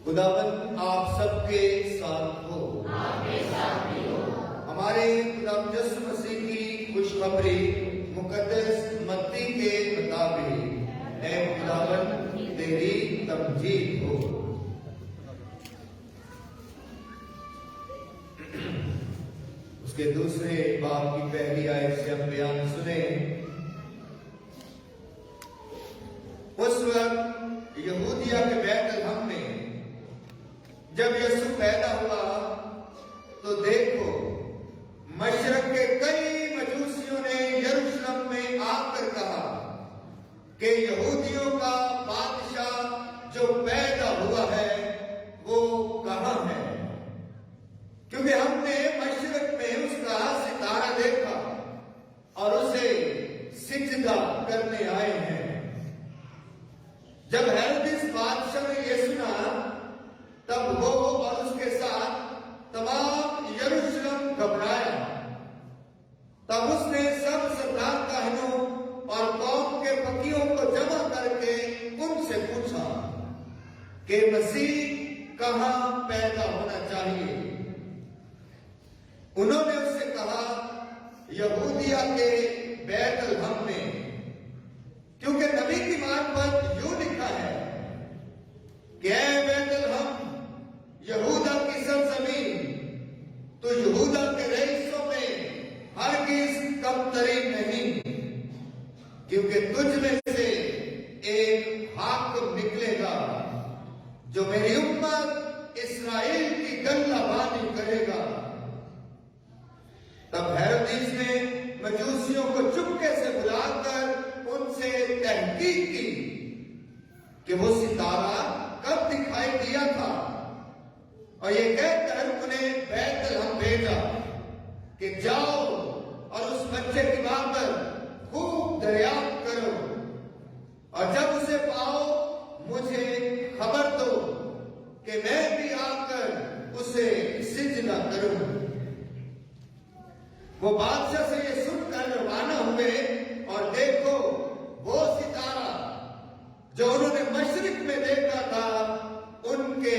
खुदावन आप सबके साथ हो। हमारे खुदावन यीशु मसीह की खुशखबरी मुकद्दस मत्ती के मुताबिक ऐ खुदावन तेरी तमजीद हो। उसके दूसरे बाब की पहली आयत से हम बयान सुने। उस वक्त यहूदिया के बैतलहम में जब यीशु पैदा हुआ तो देखो मशरक के कई मजूसियों ने यरूशलेम में आकर कहा कि यहूदियों का बादशाह जो पैदा हुआ है वो कहां है, क्योंकि हमने मशरक में उसका सितारा देखा और उसे सिजदा करने आए हैं। जब हेरोदेस बादशाह ने ये सुना तब वो और उसके साथ तमाम यरूशलेम घबराया। तब उसने सब सरदार काहनों और कौम के फकीरों को जमा करके उनसे पूछा कि मसीह कहां पैदा होना चाहिए। उन्होंने उससे कहा यहूदिया के बैतलहम में, क्योंकि नबी की मार्फत यूं लिखा है कि ऐ बैतलहम यहूदा की सरजमीन, तो यहूदा के रईसों में हरगिज़ कमतरी नहीं, क्योंकि तुझ में से एक हाकिम निकलेगा जो मेरी उम्मत इस्राएल की गल्लाबानी करेगा। तब हेरोदेस ने मजूसियों को चुपके से बुलाकर उनसे तहकीक की कि वो सितारा कब दिखाई दिया था, और ये कहकर उन्हें बैतलहम भेजा कि जाओ और उस बच्चे की बाबत खूब दरियाफ्त करो, और जब उसे पाओ मुझे खबर दो कि मैं भी आकर उसे सिजदा करूं। वो बादशाह से ये सुनकर रवाना हुए, और देखो वो सितारा जो उन्होंने मशरिक में देखा था उनके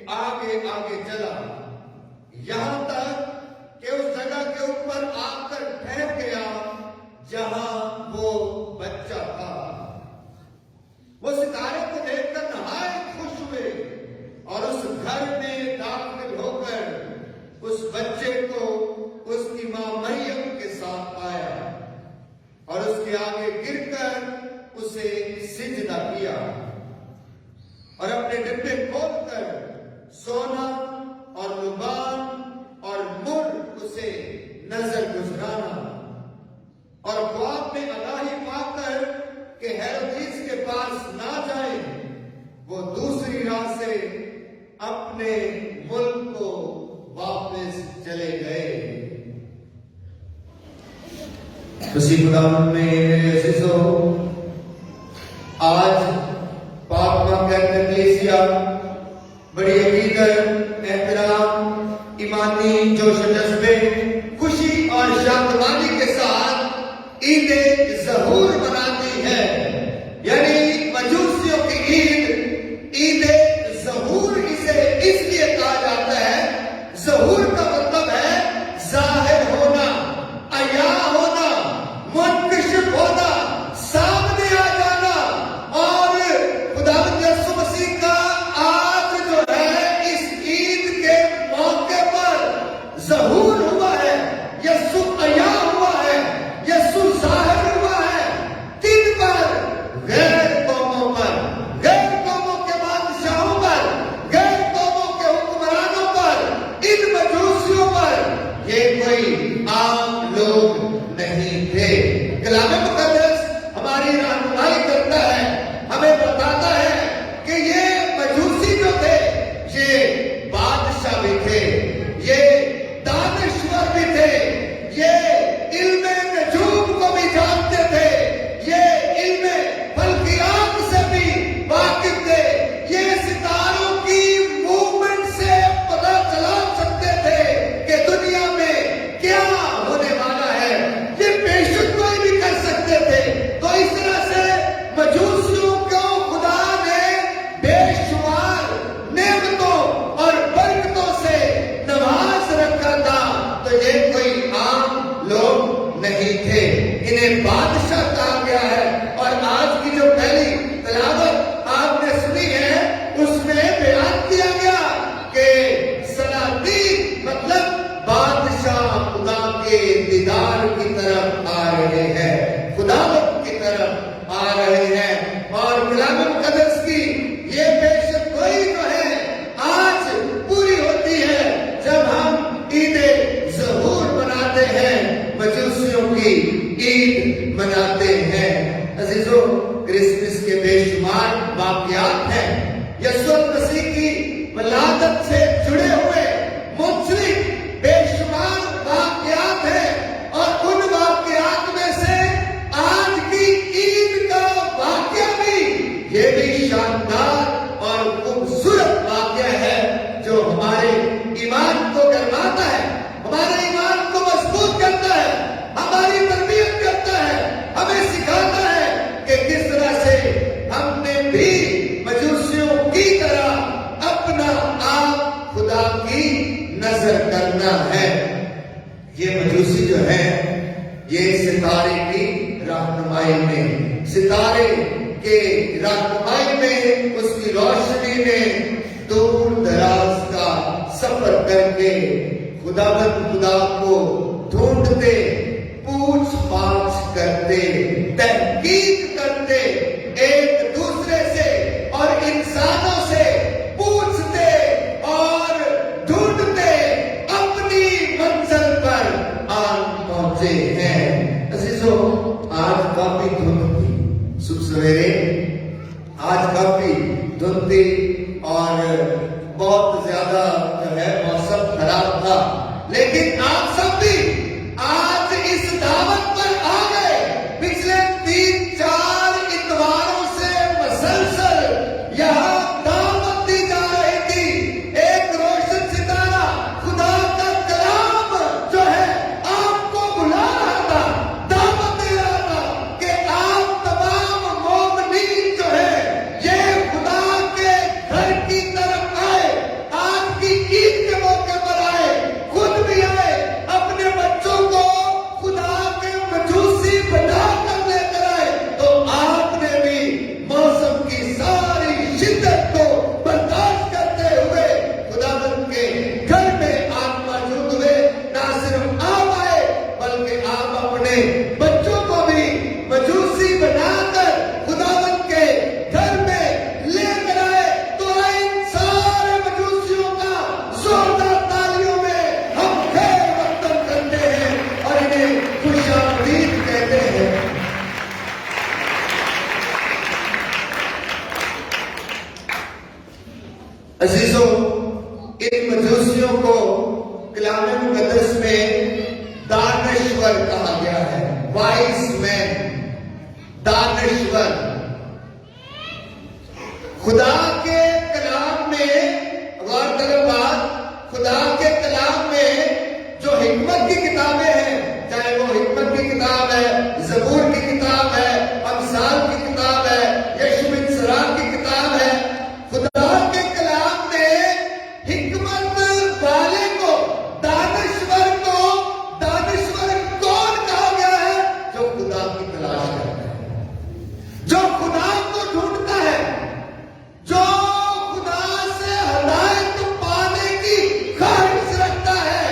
आगे आगे चला, यहां तक कि उस जगह के ऊपर आकर ठहर गया जहां वो बच्चा था। वो सितारे को देखकर नहायत खुश हुए और उस घर में दाखिल होकर उस बच्चे को उसकी मां मरियम के साथ पाया और उसके आगे गिरकर उसे सिजदा किया और अपने डिब्बे खोलकर सोना और लुबान और मुर उसे नजर गुजराना, और ख्वाब में आगाही पाकर कि हेरोदेस के पास ना जाए, वो दूसरी राह से अपने मुल्क को वापस चले गए। खुशी खुदावंद में मेरे अज़ीज़ों, आज पाकमा कैथोलिक कलीसिया बड़ी अकीदत, एहतराम, ईमानी जोश जज्बे, खुशी और शांतमानी के साथ ईद ज़हूर मनाती है। यानी मजूसियों की ईद, ईद ज़हूर इसे इसलिए कहा जाता है, ज़हूर का मतलब है जाहिर होना, अया होना, मुनकशिफ होना, सामने आ जाना, और सितारे के रहनुमाई में, उसकी रोशनी में दूर दराज का सफर करके खुदावंद खुदा को ढूंढते, पूछ पाछ करते, तहकीक करते, एक दूसरे से और इंसानों से पूछते और ढूंढते अपनी मंजिल पर आन पहुंचे हैं। अजीजों, आज काफी धुंध थी, सुबह सवेरे आज काफी धुंध थी और बहुत ज्यादा जो है मौसम खराब था, लेकिन आप सब भी आज इस दावत पर आ गए। पिछले 3-4 इतवारों से मसलसल यहाँ दावत दी जा रही थी। एक रोशन सितारा खुदा का कलाम जो है आपको बुला रहा था, दावत दे रहा था कि आप तमाम मोमिनीन जो है ये खुदा के घर की तरफ आए, आज की ईद के मौके पर आए, खुद भी आए, अपने बच्चों को खुदा के मजूसी बनाकर लेकर आए। तो आपने भी मौसम की सारी शिद्दत को बर्दाश्त करते हुए खुदावंद के घर में आप मौजूद हुए। ना सिर्फ आप आए बल्कि आप अपने बच्चों को भी मजूसी बनाकर खुदावंद के घर में लेकर आए। तो इन सारे मजूसियों का जोरदार तालियों में हम खैर मकदम करते हैं और इन्हें खुशामदीद कहते हैं। अजीजों, इन मजूसियों को कलाम मुकद्दस में दानश्वर कहा गया है, वाइज मैन, दानश्वर। खुदा के कलाम में गौर करो बात, खुदा के कलाम में जो हिकमत की किताबें हैं, चाहे वो हिकमत की किताब है, ज़बूर की किताब है, अमसाल की किताब है, यशूआ बिन सरा की किताब है, खुदा के कलाम में हिकमत वाले को, दानश्वर कौन कहा गया है? जो खुदा की तलाश करता है, जो खुदा को ढूंढता है, जो खुदा से हदायत पाने की ख्वाहिश रखता है,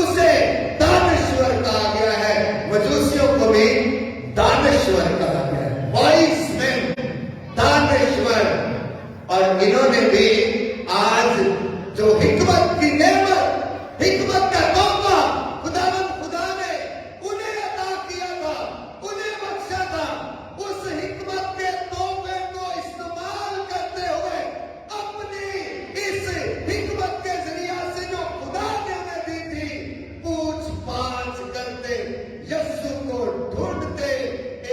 उसे दानश्वर कहा गया है। मजूसियों को भी दानश्वर कहा गया है, वाइज मैन, दानश्वर। और इन्होंने भी आज जो हिकमत की नेमत, हिकमत का तोहफा खुदा ने उन्हें अता किया था, उन्हें बख्शा था, उस हिकमत के तोहफे को इस्तेमाल करते हुए अपनी इस हिकमत के जरिया से जो खुदा ने उन्हें दी थी, पूछ पाछ करते, यीशु को ढूंढते,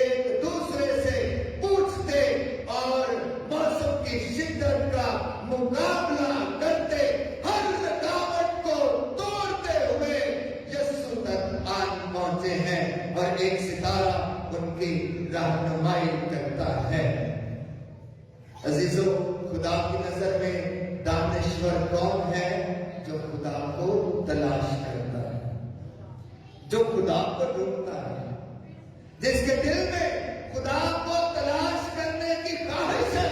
एक दूसरे से पूछते और मौसम की शिद्दत का मुकाबला करते, हर रुकावट को तोड़ते हुए यीशु तक आन पहुंचे हैं और एक सितारा उनकी रहनुमाई करता है। अजीजों, खुदा की नजर में दानश्वर कौन है? जो खुदा को तलाश करता है, जो खुदा को ढूंढता है, जिसके दिल में खुदा को तलाश करने की ख्वाहिश है,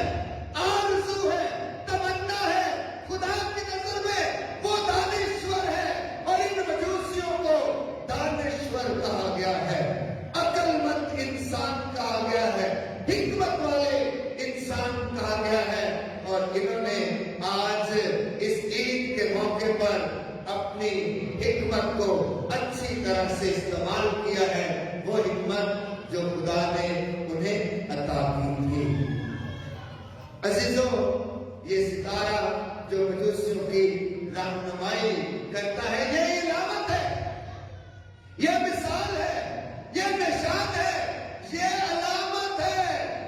आरज़ू है, तमन्ना है। खुदा की नजर में वो दानश्वर है और इन मजूसियों को दानश्वर कहा गया है, अक्लमंद इंसान कहा गया है, हिकमत वाले इंसान कहा गया है। और इन्होंने आज इस ईद के मौके पर अपनी हिकमत को अच्छी तरह से इस्तेमाल किया है, वो हिकमत जो खुदा ने उन्हें अता की थी। अजीजों, ये सितारा जो मजूसियों की रहनुमाई करता है, ये इलामत है, ये मिसाल है, ये निशान है, ये अलामत है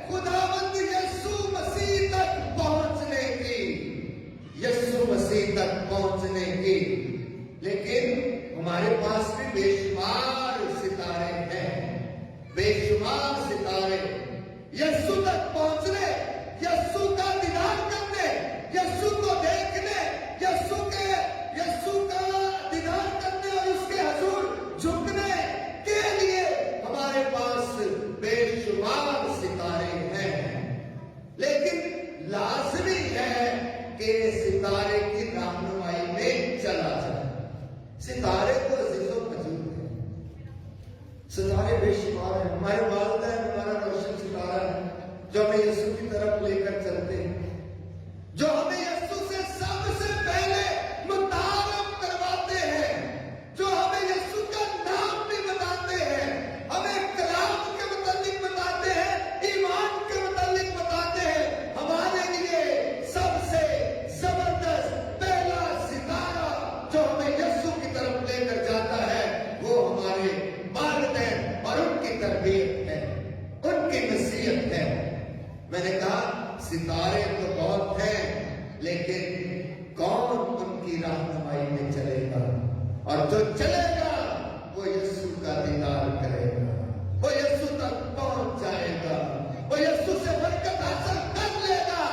खुदावंद यीशु मसीह तक पहुंचने की, यीशु मसीह तक पहुंचने की। लेकिन हमारे पास भी बेशुमार सितारे हैं, बेशुमार सितारे यीशु तक पहुंचने, यीशु का दीदार करने, यीशु को देखने, यीशु का दीदार करने और उसके हुजूर झुकने के लिए हमारे पास बेशुमार सितारे लेकिन कौन उनकी रहनुमाई में चलेगा? और जो चलेगा वो यीशु का दीदार करेगा, वो यीशु तक पहुंच जाएगा, वो यीशु से बरकत हासिल कर लेगा,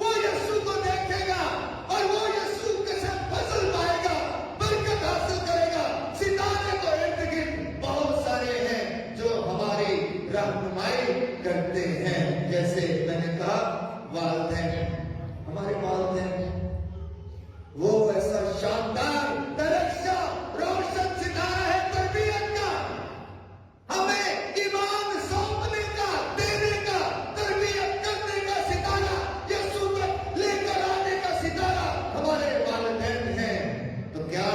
वो यीशु को देखेगा और वो यीशु के साथ फसल पाएगा, बरकत हासिल करेगा। सितारे तो इर्द गिर्द बहुत सारे हैं जो हमारी रहनुमाई करते हैं। जैसे मैंने कहा, वालिदैन, हमारे वालिदैन वो ऐसा शानदार तरक्शा रोशन सितारा है तरबियत का, हमें ईमान सौंपने का, देने का, तरबियत करने का सितारा, यीशु तक लेकर आने का सितारा हमारे वालिदैन हैं। तो क्या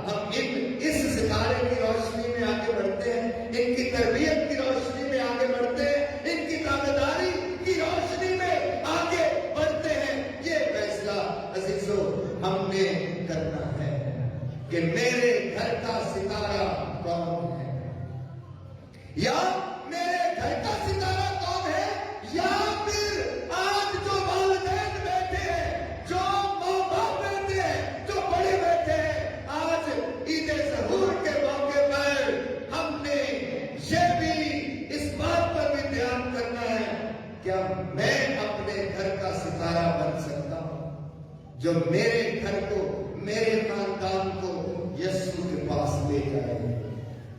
हम इस सितारे की रोशनी में आगे बढ़ते हैं, इनकी तरबियत की रोशनी में आगे बढ़ते हैं, इनकी ताबेदारी की रोशनी में आगे बढ़ते हैं? ये फैसला अजीजों हमने करना है कि मेरे घर का सितारा कौन है, या मेरे घर का सितारा कौन है, या फिर आज जो वालिदैन बैठे हैं, जो माँ बाप बैठे हैं, जो बड़े बैठे हैं, आज ईद ज़हूर के मौके पर हमने ये भी इस बात पर भी ध्यान करना है, क्या मैं अपने घर का सितारा बन सकता हूं, जो मेरे घर को, मेरे खानदान को यीशु के पास ले जाए,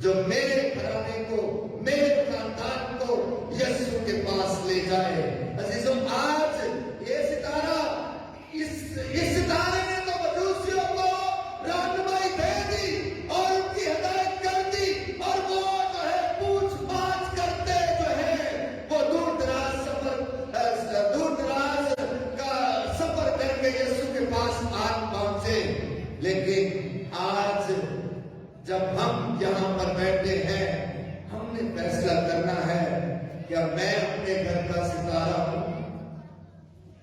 जो मेरे घराने को, मेरे खानदान को यीशु के पास ले जाए। अजीजों, आज ये सितारा, इस सितारे ने तो मजूसियों को रहनुमाई दे दी और उनकी हिदायत कर दी, और वो जो है पूछ पाछ करते जो है वो दूर दराज का सफर करके यीशु के पास आज पहुंचे। लेकिन आज जब हम यहाँ पर बैठे हैं, हमने फैसला करना है, क्या मैं अपने घर का सितारा हूं?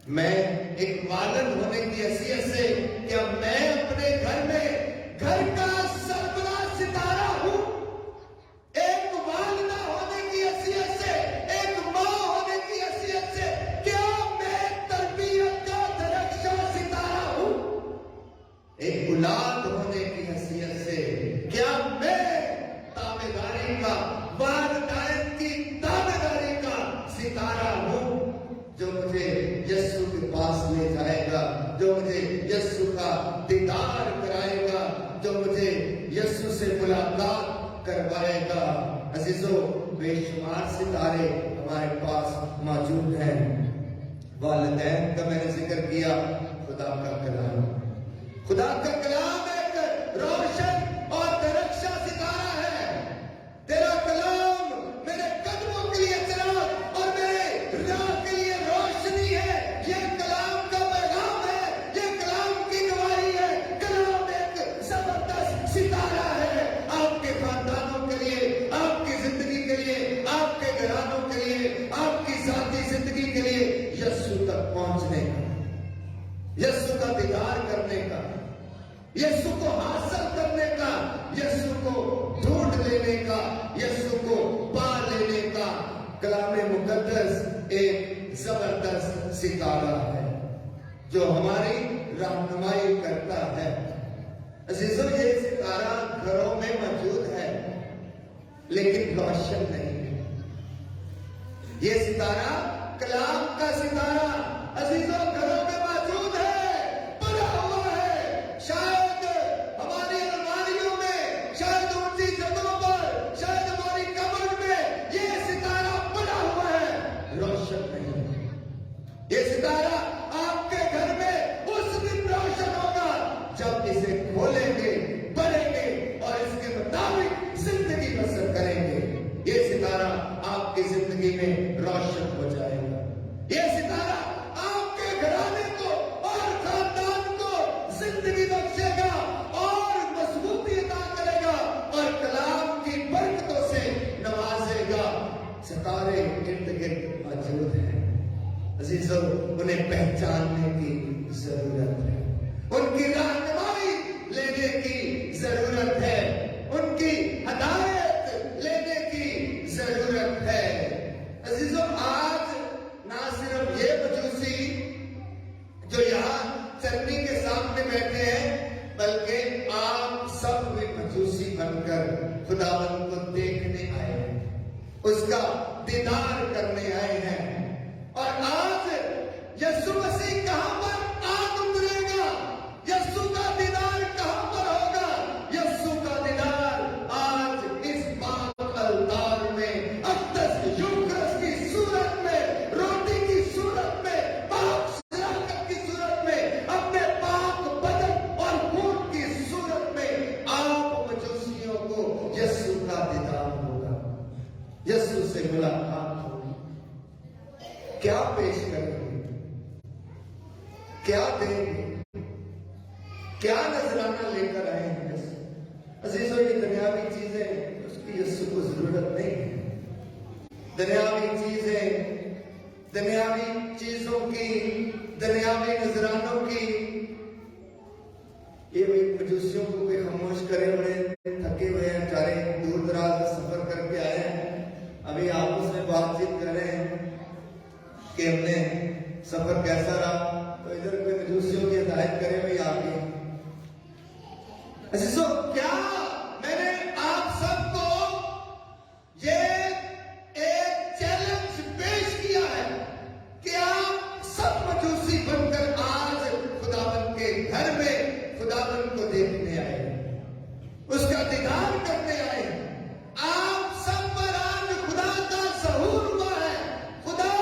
मैं एक वालिद होने की हैसियत से क्या मैं अपने घर में घर का सरबराह सितारा हूं? एक वालिदा होने की हैसियत से, एक माँ होने की हैसियत से क्या मैं तरबियत का तरक्शा सितारा हूं? एक औलाद होने की हैसियत से क्या मैं ताबेदारी का, वालिदैन की ताबेदारी का सितारा हूं, जो मुझे यीशु के पास ले जाएगा, जो मुझे यीशु का दीदार कराएगा, जो मुझे यीशु से मुलाकात करवाएगा? अजीजों, बेशुमार सितारे हमारे पास मौजूद हैं। वालिदैन का मैंने जिक्र किया, खुदा का कलाम, खुदा का कलाम एक रोशन और तरक्शा सितारा है। तेरा कलाम मेरे कदमों के लिए चिराग और मेरे राह के लिए रोशनी है। ये कलाम का पैगाम है, ये कलाम की गवाही है। कलाम एक जबरदस्त सितारा है आपके खानदानों के लिए, आपकी जिंदगी के लिए, आपके घरानों के लिए, आपकी जाती जिंदगी के लिए, यीशु तक पहुंचने का, यीशु का दीदार करने का, यीशु को हासिल करने का, यीशु को ढूंढ लेने का, यीशु को पा लेने का कलाम मुकद्दस एक जबरदस्त सितारा है जो हमारी रहनुमाई करता है। अजीजों, ये सितारा घरों में मौजूद है लेकिन रोशन नहीं है। ये सितारा कलाम का सितारा अजीजों घरों में मौजूद है, पड़ा हुआ है, शायद हमारी अलमारियों में, शायद ऊंची जगहों पर, शायद हमारी कबर्ड में ये सितारा पड़ा हुआ है, रोशन नहीं है। ये सितारा आपके घर में उस दिन रोशन होगा जब इसे खोलेंगे, पढ़ेंगे और इसके मुताबिक जिंदगी बसर करेंगे। ये सितारा आपकी जिंदगी में रोशन हो जाएगा। ये सितारा आपके घर चन्नी के सामने बैठे हैं, बल्कि आप सब भी मजूसी बनकर खुदावंद को देखने आए हैं, उसका दीदार करने आए हैं। और आज यीशु मसीह कहां पर आग उतरेगा? यीशु का दीदार कहां पर होगा? यीशु का दीदार आज इस पाक अलतार में अक़दस यूकरिस्त की सूरत में, रोटी की सूरत में, पाक शराकत की सूरत में, अपने पाक बदन और खून की सूरत में आप मजूसियों को यीशु का दीदार होगा, यीशु से मुलाकात होगी। क्या पेश करेंगे, क्या देंगे, क्या नजराना लेकर आए हैं? अजीजों, ये दुनियावी चीजें, उसकी यीशु को जरूरत नहीं है। दुनियावी चीजें, दुनियावी चीजों की, दुनियावी नजरानों की, ये मजूसियों को कोई खामोश करे, बड़े थके हुए हैं बेचारे, दूर दराज से सफर करके आए हैं, अभी आपस में बातचीत कर रहे हैं कि हमने सफर कैसा रहा, तो इधर कोई मजूसियों की हिदायत करे भाई आगे। अजीजों, क्या मैंने आप सबको ये एक चैलेंज पेश किया है कि आप सब मजूसी बनकर आज खुदावंद के घर में खुदावंद को देखने आए, उसका दीदार करने आए। आप सब पर आज खुदा का ज़हूर हुआ है, खुदा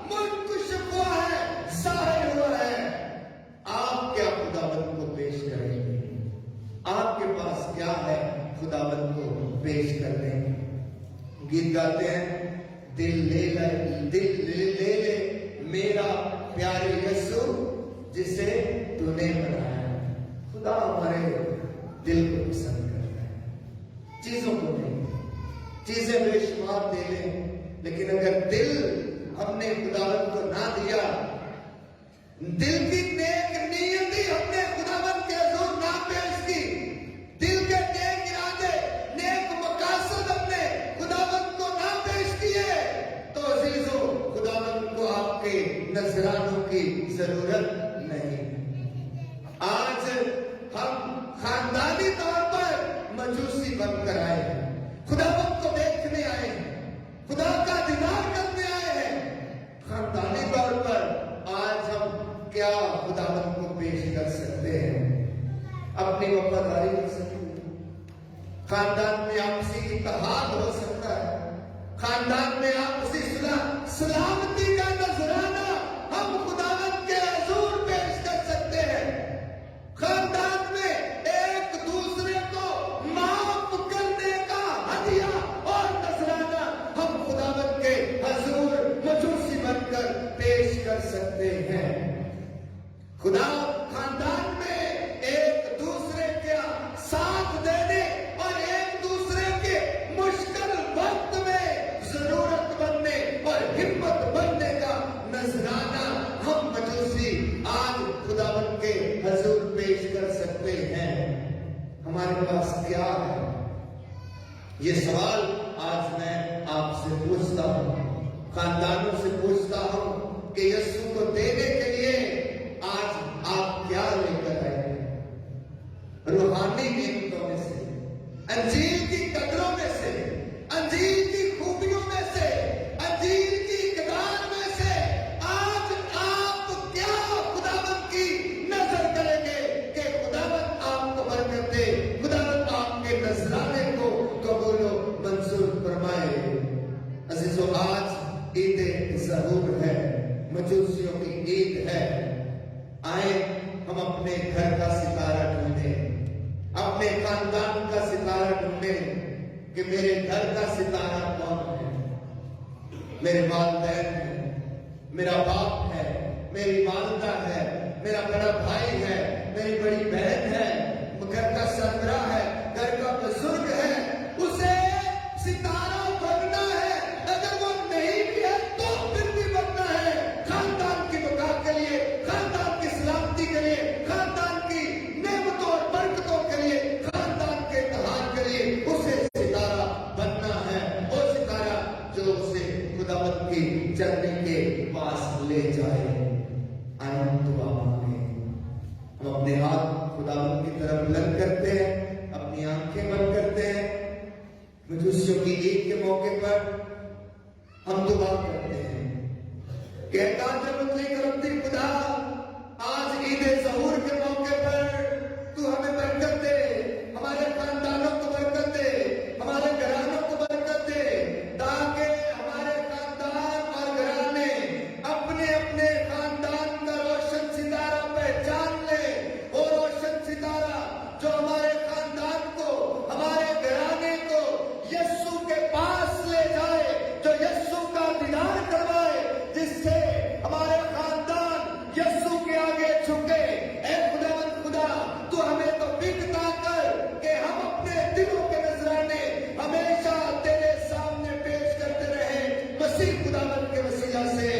मुनकशिफ हुआ है, ज़ाहिर हुआ है। आप क्या खुदावंद को पेश करेंगे? आपके पास क्या है खुदावंद को पेश करने? गीत गाते हैं, दिल ले ले, दिल ले ले मेरा प्यारे यीशु जिसे तूने बनाया। खुदा हमारे दिल को पसंद करता है, चीजों को नहीं, चीजें बेशुमार दे लें, लेकिन अगर दिल हमने खुदावंद को ना दिया, दिल की नेक नीयती हमने खुदावंद के हुजूर ना पेश की, दिल के नेक इरादे, नेक मकासद हमने खुदावंद को ना पेश किए, तो अजीजों, खुदावंद को आपके नजरानों की जरूरत नहीं। आज हम खानदानी तौर पर मजूसी बनकर आए हैं, खुदावंद को देखने आए हैं, खुदा का दीदार करने आए हैं। खानदानी तौर पर आज हम क्या खुदावंद को पेश कर सकते हैं? अपनी वफादारी कर सकते हैं, खानदान में आपसी इत्तेहाद हो सकता है, खानदान में आपसी सलामती का नजराना हम खुदावंद के हुजूर पेश कर सकते हैं। खानदान में एक दूसरे को माफ करने का हदिया और नजराना हम खुदावंद के हुजूर मजूसी बनकर पेश कर सकते हैं। खुदा खानदान में एक दूसरे का साथ देने और एक दूसरे के मुश्किल वक्त में जरूरत बनने और हिम्मत बनने का नजराना हम मजूसी आज खुदावंद के हुजूर पेश कर सकते हैं। हमारे पास क्या है? ये सवाल आज मैं आपसे पूछता हूं, खानदानों से पूछता हूं कि यीशु को देने के लिए आज आप क्या लेकर आए? रूहानी नेमतों में से, अंजील की कदरों में से, अंजील की खूबियों में से, अंजील की इक़दार में से आज आप क्या खुदावंद की नजर करेंगे कि खुदावंद आपको बरकत दे, खुदावंद आपके नजराने को कबूल मंजूर फरमाए। अजीजों, आज ईद ज़हूर है, मजूसियों की ईद है। आए हम अपने घर का सितारा ढूंढें, अपने खानदान का सितारा ढूंढें कि मेरे घर का सितारा कौन है? मेरे वालिदैन है, मेरा बाप है, मेरी वालिदा है, मेरा बड़ा भाई है, मेरी बड़ी बहन है, घर का सरबराह है, घर का बुजुर्ग है, उसे सितारा बनना है। अगर वो नहीं भी है तो फिर भी बनना है, खानदान की बका के लिए, खानदान की सलामती के लिए, खानदान की नेमतों और बरकतों के लिए, खानदान के इत्तेहाद के लिए उसे सितारा बनना है। वो सितारा जो उसे खुदावंद की चलने के पास ले जाए। आए दुआ मांगे। अपने हाथ खुदावंद की तरफ बुलंद करते हैं, अपनी आंखें बंद करते हैं। मजूसियों की ईद के मौके पर हम दुआ करते हैं, कहता जरूरत नहीं करती खुदा, आज ईद ज़हूर के मौके पर तू हमें बरकत दे, हमारे खानदानों को बरकत दे, हमारे घरानों को बरकत दे, ताकि हमारे खानदान और घराने अपने अपने खानदान का रोशन सितारा पहचान ले। वो रोशन सितारा जो हमारे खानदान को, हमारे घराने को यीशु के पास ले जाए, जो यीशु का दीदार करवाए, जिससे हमारे खानदान यीशु के आगे झुके। ऐ खुदावंद खुदा, तू हमें तो बिकता कर कि हम अपने दिलों के नजराने हमेशा तेरे सामने पेश करते रहे। मसीह खुदावंद के वसीला से